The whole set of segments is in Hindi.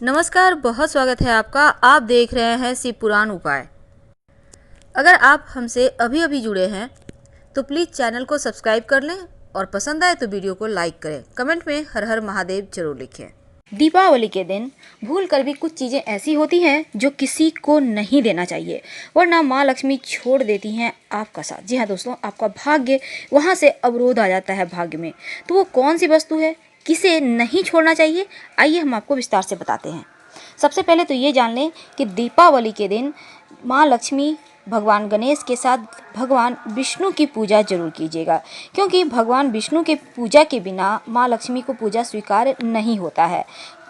नमस्कार, बहुत स्वागत है आपका। आप देख रहे हैं शिव पुराण उपाय। अगर आप हमसे अभी अभी जुड़े हैं तो प्लीज़ चैनल को सब्सक्राइब कर लें और पसंद आए तो वीडियो को लाइक करें। कमेंट में हर हर महादेव जरूर लिखें। दीपावली के दिन भूल कर भी कुछ चीज़ें ऐसी होती हैं जो किसी को नहीं देना चाहिए, वरना माँ लक्ष्मी छोड़ देती हैं आपका साथ। जी हाँ दोस्तों, आपका भाग्य वहाँ से अवरोध आ जाता है भाग्य में। तो वो कौन सी वस्तु है, किसे नहीं छोड़ना चाहिए, आइए हम आपको विस्तार से बताते हैं। सबसे पहले तो ये जान लें कि दीपावली के दिन माँ लक्ष्मी, भगवान गणेश के साथ भगवान विष्णु की पूजा जरूर कीजिएगा, क्योंकि भगवान विष्णु के पूजा के बिना माँ लक्ष्मी को पूजा स्वीकार नहीं होता है।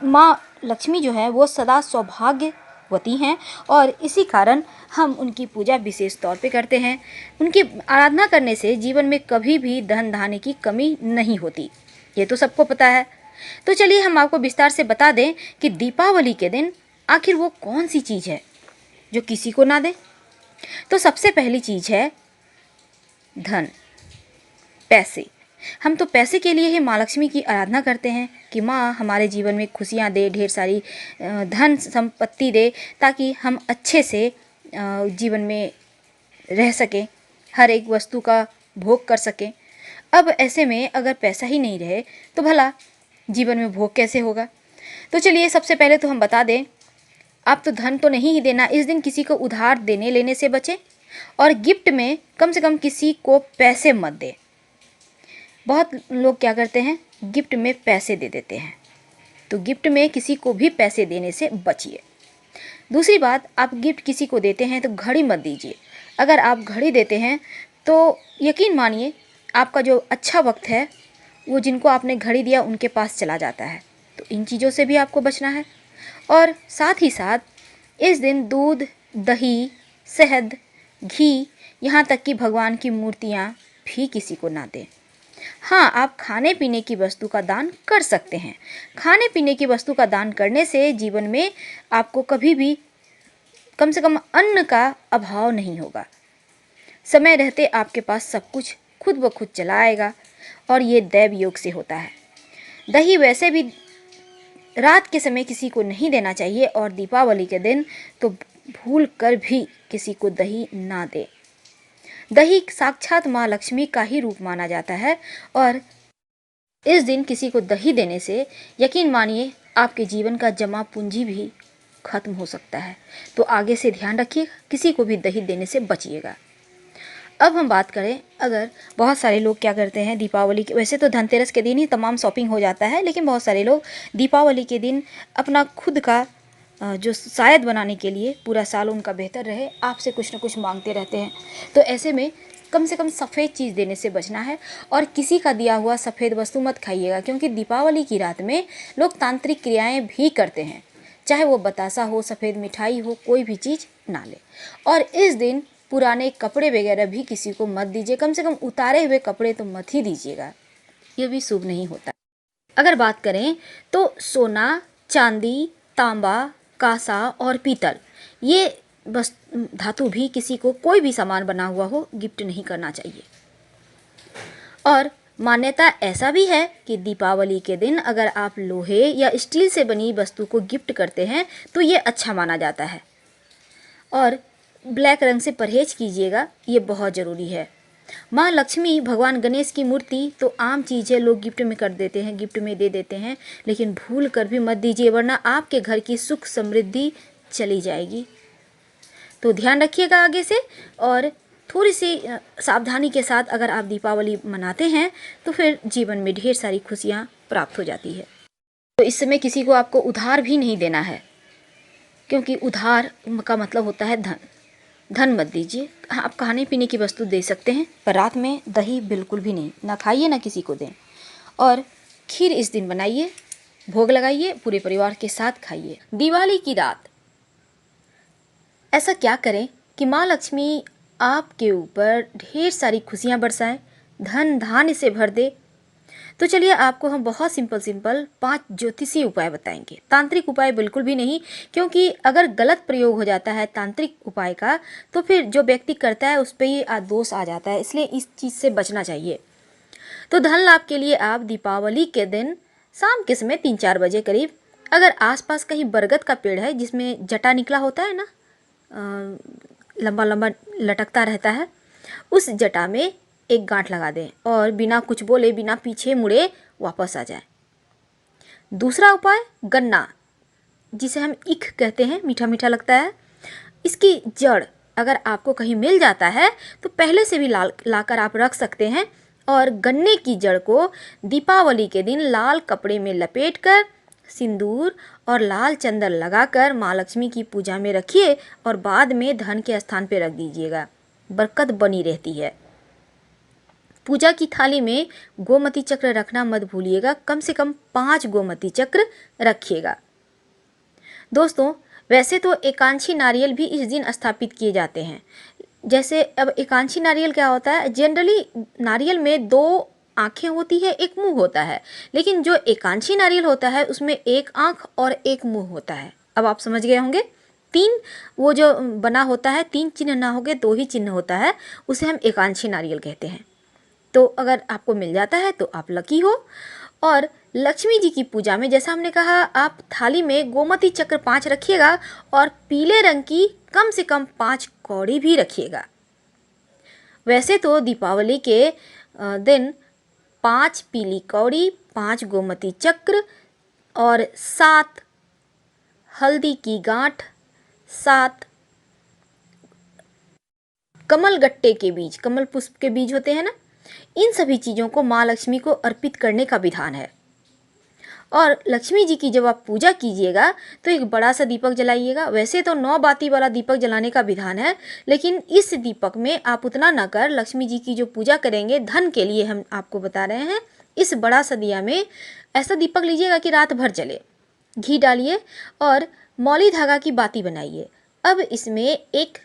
माँ लक्ष्मी जो है वो सदा सौभाग्यवती हैं और इसी कारण हम उनकी पूजा विशेष तौर पे करते हैं। उनकी आराधना करने से जीवन में कभी भी धन धान्य की कमी नहीं होती, ये तो सबको पता है। तो चलिए हम आपको विस्तार से बता दें कि दीपावली के दिन आखिर वो कौन सी चीज़ है जो किसी को ना दे। तो सबसे पहली चीज़ है धन, पैसे। हम तो पैसे के लिए ही माँ लक्ष्मी की आराधना करते हैं कि माँ हमारे जीवन में खुशियाँ दे, ढेर सारी धन संपत्ति दे, ताकि हम अच्छे से जीवन में रह सकें, हर एक वस्तु का भोग कर सकें। अब ऐसे में अगर पैसा ही नहीं रहे तो भला जीवन में भोग कैसे होगा। तो चलिए सबसे पहले तो हम बता दें, आप तो धन तो नहीं ही देना, इस दिन किसी को उधार देने लेने से बचें और गिफ्ट में कम से कम किसी को पैसे मत दें। बहुत लोग क्या करते हैं, गिफ्ट में पैसे दे देते हैं, तो गिफ्ट में किसी को भी पैसे देने से बचिए। दूसरी बात, आप गिफ्ट किसी को देते हैं तो घड़ी मत दीजिए। अगर आप घड़ी देते हैं तो यकीन मानिए आपका जो अच्छा वक्त है वो जिनको आपने घड़ी दिया उनके पास चला जाता है। तो इन चीज़ों से भी आपको बचना है। और साथ ही साथ इस दिन दूध, दही, शहद, घी, यहाँ तक कि भगवान की मूर्तियाँ भी किसी को ना दें। हाँ, आप खाने पीने की वस्तु का दान कर सकते हैं। खाने पीने की वस्तु का दान करने से जीवन में आपको कभी भी कम से कम अन्न का अभाव नहीं होगा। समय रहते आपके पास सब कुछ खुद ब खुद चला आएगा और ये दैव योग से होता है। दही वैसे भी रात के समय किसी को नहीं देना चाहिए और दीपावली के दिन तो भूल कर भी किसी को दही ना दे। दही साक्षात माँ लक्ष्मी का ही रूप माना जाता है और इस दिन किसी को दही देने से यकीन मानिए आपके जीवन का जमा पूंजी भी खत्म हो सकता है। तो आगे से ध्यान रखिएगा, किसी को भी दही देने से बचिएगा। अब हम बात करें, अगर बहुत सारे लोग क्या करते हैं दीपावली के, वैसे तो धनतेरस के दिन ही तमाम शॉपिंग हो जाता है, लेकिन बहुत सारे लोग दीपावली के दिन अपना खुद का जो शायद बनाने के लिए पूरा साल उनका बेहतर रहे, आपसे कुछ ना कुछ मांगते रहते हैं। तो ऐसे में कम से कम सफ़ेद चीज़ देने से बचना है और किसी का दिया हुआ सफ़ेद वस्तु मत खाइएगा, क्योंकि दीपावली की रात में लोग तांत्रिक क्रियाएँ भी करते हैं। चाहे वो बतासा हो, सफ़ेद मिठाई हो, कोई भी चीज़ ना ले। और इस दिन पुराने कपड़े वगैरह भी किसी को मत दीजिए, कम से कम उतारे हुए कपड़े तो मत ही दीजिएगा, ये भी शुभ नहीं होता। अगर बात करें तो सोना, चांदी, तांबा, कांसा और पीतल, ये बस धातु भी किसी को कोई भी सामान बना हुआ हो गिफ्ट नहीं करना चाहिए। और मान्यता ऐसा भी है कि दीपावली के दिन अगर आप लोहे या स्टील से बनी वस्तु को गिफ्ट करते हैं तो ये अच्छा माना जाता है। और ब्लैक रंग से परहेज कीजिएगा, ये बहुत ज़रूरी है। माँ लक्ष्मी, भगवान गणेश की मूर्ति तो आम चीज़ है, लोग गिफ्ट में कर देते हैं, गिफ्ट में दे देते हैं, लेकिन भूल कर भी मत दीजिए, वरना आपके घर की सुख समृद्धि चली जाएगी। तो ध्यान रखिएगा आगे से, और थोड़ी सी सावधानी के साथ अगर आप दीपावली मनाते हैं तो फिर जीवन में ढेर सारी खुशियाँ प्राप्त हो जाती है। तो इस समय किसी को आपको उधार भी नहीं देना है, क्योंकि उधार का मतलब होता है धन। धन मत दीजिए। हाँ, आप खाने पीने की वस्तु दे सकते हैं, पर रात में दही बिल्कुल भी नहीं, ना खाइए ना किसी को दें। और खीर इस दिन बनाइए, भोग लगाइए, पूरे परिवार के साथ खाइए। दिवाली की रात ऐसा क्या करें कि माँ लक्ष्मी आपके ऊपर ढेर सारी खुशियाँ बरसाएं, धन धान्य से भर दे। तो चलिए आपको हम बहुत सिंपल 5 ज्योतिषीय उपाय बताएंगे, तांत्रिक उपाय बिल्कुल भी नहीं, क्योंकि अगर गलत प्रयोग हो जाता है तांत्रिक उपाय का तो फिर जो व्यक्ति करता है उस पर ही दोष आ जाता है, इसलिए इस चीज़ से बचना चाहिए। तो धन लाभ के लिए आप दीपावली के दिन शाम के समय 3-4 बजे करीब अगर आसपास कहीं बरगद का पेड़ है जिसमें जटा निकला होता है ना, लंबा लंबा लटकता रहता है, उस जटा में एक गांठ लगा दें और बिना कुछ बोले, बिना पीछे मुड़े वापस आ जाए। दूसरा उपाय, गन्ना जिसे हम ईख कहते हैं, मीठा मीठा लगता है, इसकी जड़ अगर आपको कहीं मिल जाता है तो पहले से भी लाकर आप रख सकते हैं और गन्ने की जड़ को दीपावली के दिन लाल कपड़े में लपेटकर सिंदूर और लाल चंदन लगाकर माँ लक्ष्मी की पूजा में रखिए और बाद में धन के स्थान पर रख दीजिएगा, बरकत बनी रहती है। पूजा की थाली में गोमती चक्र रखना मत भूलिएगा, कम से कम 5 गोमती चक्र रखिएगा। दोस्तों, वैसे तो एकांशी नारियल भी इस दिन स्थापित किए जाते हैं। जैसे अब एकांशी नारियल क्या होता है, जनरली नारियल में 2 आँखें होती है, एक मुंह होता है, लेकिन जो एकांशी नारियल होता है उसमें 1 आँख और 1 मुंह होता है। अब आप समझ गए होंगे, 3 वो जो बना होता है, 3 चिन्ह ना होके 2 ही चिन्ह होता है, उसे हम एकांशी नारियल कहते हैं। तो अगर आपको मिल जाता है तो आप लकी हो। और लक्ष्मी जी की पूजा में जैसा हमने कहा, आप थाली में गोमती चक्र 5 रखिएगा और पीले रंग की कम से कम 5 कौड़ी भी रखिएगा। वैसे तो दीपावली के दिन 5 पीली कौड़ी, 5 गोमती चक्र और 7 हल्दी की गांठ, 7 कमल गट्टे के बीज, कमल पुष्प के बीज होते हैं ना, इन सभी चीज़ों को माँ लक्ष्मी को अर्पित करने का विधान है। और लक्ष्मी जी की जब आप पूजा कीजिएगा तो एक बड़ा सा दीपक जलाइएगा। वैसे तो 9 बाती वाला दीपक जलाने का विधान है, लेकिन इस दीपक में आप उतना ना कर, लक्ष्मी जी की जो पूजा करेंगे धन के लिए हम आपको बता रहे हैं, इस बड़ा सा दिया में ऐसा दीपक लीजिएगा कि रात भर जले। घी डालिए और मौली धागा की बाती बनाइए। अब इसमें एक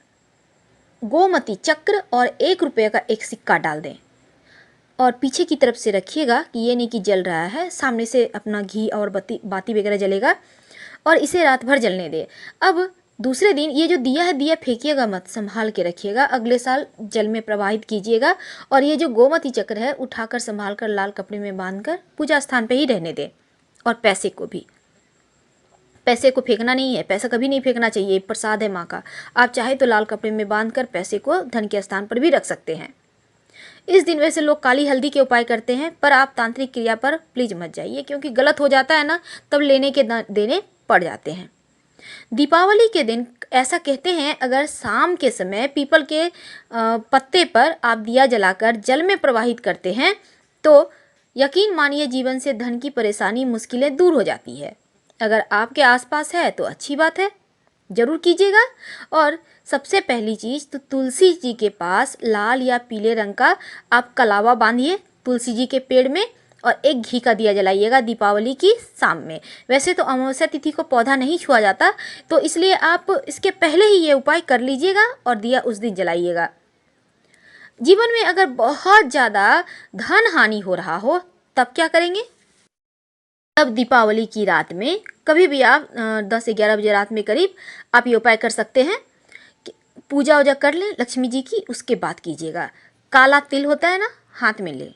गोमती चक्र और 1 रुपये का एक सिक्का डाल दें और पीछे की तरफ से रखिएगा कि ये नहीं कि जल रहा है, सामने से अपना घी और बाती वगैरह जलेगा और इसे रात भर जलने दे। अब दूसरे दिन ये जो दिया है, दिया फेंकिएगा मत, संभाल के रखिएगा, अगले साल जल में प्रवाहित कीजिएगा। और ये जो गोमती चक्र है उठाकर संभाल कर लाल कपड़े में बांधकर पूजा स्थान पे ही रहने दें। और पैसे को भी, पैसे को फेंकना नहीं है, पैसा कभी नहीं फेंकना चाहिए, प्रसाद है माँ का। आप चाहे तो लाल कपड़े में बांधकर पैसे को धन के स्थान पर भी रख सकते हैं। इस दिन वैसे लोग काली हल्दी के उपाय करते हैं, पर आप तांत्रिक क्रिया पर प्लीज मत जाइए, क्योंकि गलत हो जाता है ना, तब लेने के देने पड़ जाते हैं। दीपावली के दिन ऐसा कहते हैं, अगर शाम के समय पीपल के पत्ते पर आप दिया जलाकर जल में प्रवाहित करते हैं तो यकीन मानिए जीवन से धन की परेशानी, मुश्किलें दूर हो जाती है। अगर आपके आसपास है तो अच्छी बात है, जरूर कीजिएगा। और सबसे पहली चीज़ तो तुलसी जी के पास लाल या पीले रंग का आप कलावा बांधिए तुलसी जी के पेड़ में और एक घी का दिया जलाइएगा दीपावली की शाम में। वैसे तो अमावस्या तिथि को पौधा नहीं छुआ जाता, तो इसलिए आप इसके पहले ही ये उपाय कर लीजिएगा और दिया उस दिन जलाइएगा। जीवन में अगर बहुत ज़्यादा धन हानि हो रहा हो तब क्या करेंगे? तब दीपावली की रात में कभी भी आप 10-11 बजे रात में करीब आप ये उपाय कर सकते हैं। पूजा वूजा कर लें लक्ष्मी जी की, उसके बाद कीजिएगा। काला तिल होता है ना, हाथ में लें।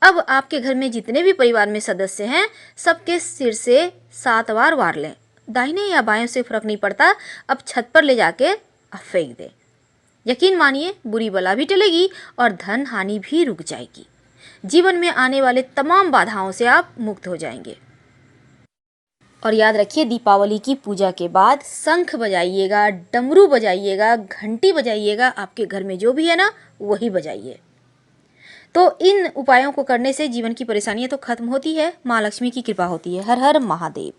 अब आपके घर में जितने भी परिवार में सदस्य हैं सबके सिर से 7 बार वार लें, दाहिने या बाएं से फर्क नहीं पड़ता। अब छत पर ले जाके आप फेंक दें। यकीन मानिए बुरी बला भी टलेगी और धन हानि भी रुक जाएगी। जीवन में आने वाले तमाम बाधाओं से आप मुक्त हो जाएंगे। और याद रखिए, दीपावली की पूजा के बाद शंख बजाइएगा, डमरू बजाइएगा, घंटी बजाइएगा, आपके घर में जो भी है ना वही बजाइए। तो इन उपायों को करने से जीवन की परेशानियां तो खत्म होती है, माँ लक्ष्मी की कृपा होती है। हर हर महादेव।